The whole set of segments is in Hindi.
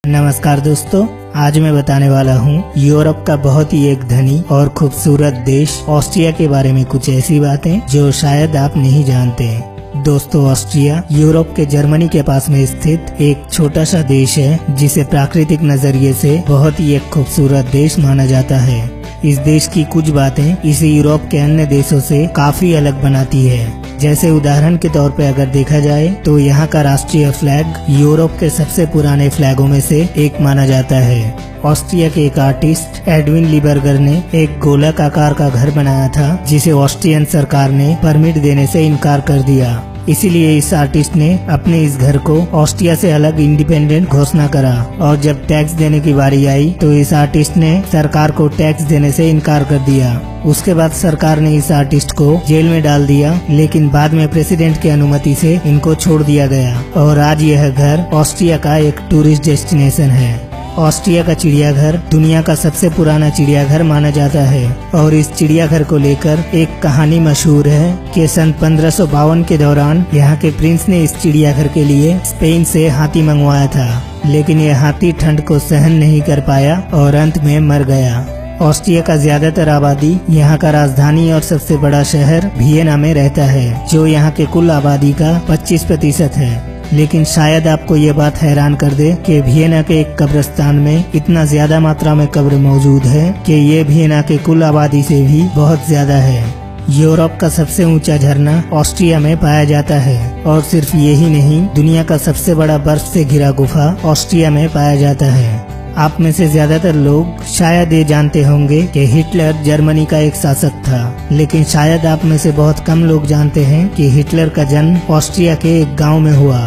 नमस्कार दोस्तों, आज मैं बताने वाला हूँ यूरोप का बहुत ही एक धनी और खूबसूरत देश ऑस्ट्रिया के बारे में कुछ ऐसी बातें जो शायद आप नहीं जानते हैं। दोस्तों, ऑस्ट्रिया यूरोप के जर्मनी के पास में स्थित एक छोटा सा देश है जिसे प्राकृतिक नजरिए से बहुत ही एक खूबसूरत देश माना जाता है। इस देश की कुछ बातें इसे यूरोप के अन्य देशों से काफी अलग बनाती है। जैसे उदाहरण के तौर पे अगर देखा जाए तो यहाँ का राष्ट्रीय फ्लैग यूरोप के सबसे पुराने फ्लैगों में से एक माना जाता है। ऑस्ट्रिया के एक आर्टिस्ट एडविन लीबर्गर ने एक गोलक आकार का घर बनाया था जिसे ऑस्ट्रियन सरकार ने परमिट देने से इनकार कर दिया। इसीलिए इस आर्टिस्ट ने अपने इस घर को ऑस्ट्रिया से अलग इंडिपेंडेंट घोषणा करा और जब टैक्स देने की बारी आई तो इस आर्टिस्ट ने सरकार को टैक्स देने से इनकार कर दिया। उसके बाद सरकार ने इस आर्टिस्ट को जेल में डाल दिया, लेकिन बाद में प्रेसिडेंट की अनुमति से इनको छोड़ दिया गया और आज यह घर ऑस्ट्रिया का एक टूरिस्ट डेस्टिनेशन है। ऑस्ट्रिया का चिड़ियाघर दुनिया का सबसे पुराना चिड़ियाघर माना जाता है और इस चिड़ियाघर को लेकर एक कहानी मशहूर है कि सन 1552 के दौरान यहाँ के प्रिंस ने इस चिड़ियाघर के लिए स्पेन से हाथी मंगवाया था, लेकिन यह हाथी ठंड को सहन नहीं कर पाया और अंत में मर गया। ऑस्ट्रिया का ज्यादातर आबादी यहाँ का राजधानी और सबसे बड़ा शहर वियना में रहता है, जो यहाँ के कुल आबादी का 25% है। लेकिन शायद आपको ये बात हैरान कर दे कि वियना के एक कब्रिस्तान में इतना ज्यादा मात्रा में कब्र मौजूद है कि ये वियना के कुल आबादी से भी बहुत ज्यादा है। यूरोप का सबसे ऊंचा झरना ऑस्ट्रिया में पाया जाता है और सिर्फ यही नहीं, दुनिया का सबसे बड़ा बर्फ से घिरा गुफा ऑस्ट्रिया में पाया जाता है। आप में से ज्यादातर लोग शायद ये जानते होंगे कि हिटलर जर्मनी का एक शासक था, लेकिन शायद आप में से बहुत कम लोग जानते हैं कि हिटलर का जन्म ऑस्ट्रिया के एक गांव में हुआ।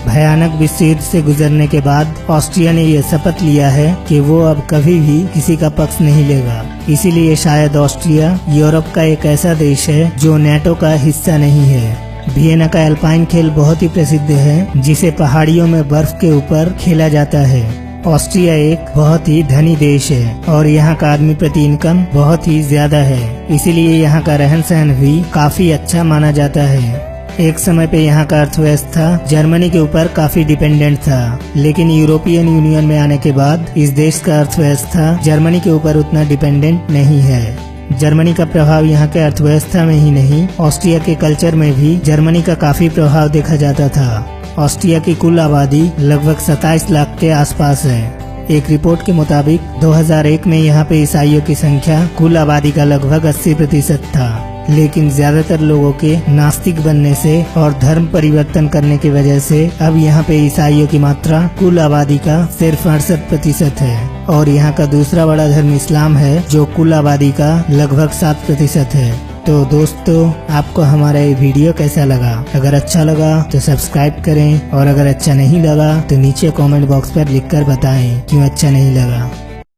भयानक विश्व युद्ध से गुजरने के बाद ऑस्ट्रिया ने यह शपथ लिया है कि वो अब कभी भी किसी का पक्ष नहीं लेगा। इसीलिए शायद ऑस्ट्रिया यूरोप का एक ऐसा देश है जो नेटो का हिस्सा नहीं है। वियना का अल्पाइन खेल बहुत ही प्रसिद्ध है जिसे पहाड़ियों में बर्फ के ऊपर खेला जाता है। ऑस्ट्रिया एक बहुत ही धनी देश है और यहाँ का आदमी प्रति इनकम बहुत ही ज्यादा है, इसीलिए यहाँ का रहन सहन भी काफी अच्छा माना जाता है। एक समय पे यहाँ का अर्थव्यवस्था जर्मनी के ऊपर काफी डिपेंडेंट था, लेकिन यूरोपियन यूनियन में आने के बाद इस देश का अर्थव्यवस्था जर्मनी के ऊपर उतना डिपेंडेंट नहीं है। जर्मनी का प्रभाव यहाँ के अर्थव्यवस्था में ही नहीं, ऑस्ट्रिया के कल्चर में भी जर्मनी का काफी प्रभाव देखा जाता था। ऑस्ट्रिया की कुल आबादी लगभग 27 लाख के आसपास है। एक रिपोर्ट के मुताबिक 2001 में यहाँ पे ईसाइयों की संख्या कुल आबादी का लगभग 80% था, लेकिन ज्यादातर लोगों के नास्तिक बनने से और धर्म परिवर्तन करने की वजह से अब यहाँ पे ईसाइयों की मात्रा कुल आबादी का सिर्फ 68% है और यहाँ का दूसरा बड़ा धर्म इस्लाम है जो कुल आबादी का लगभग 7% है। तो दोस्तों, आपको हमारा ये वीडियो कैसा लगा? अगर अच्छा लगा तो सब्सक्राइब करें और अगर अच्छा नहीं लगा तो नीचे कमेंट बॉक्स पर लिखकर बताएं क्यों अच्छा नहीं लगा।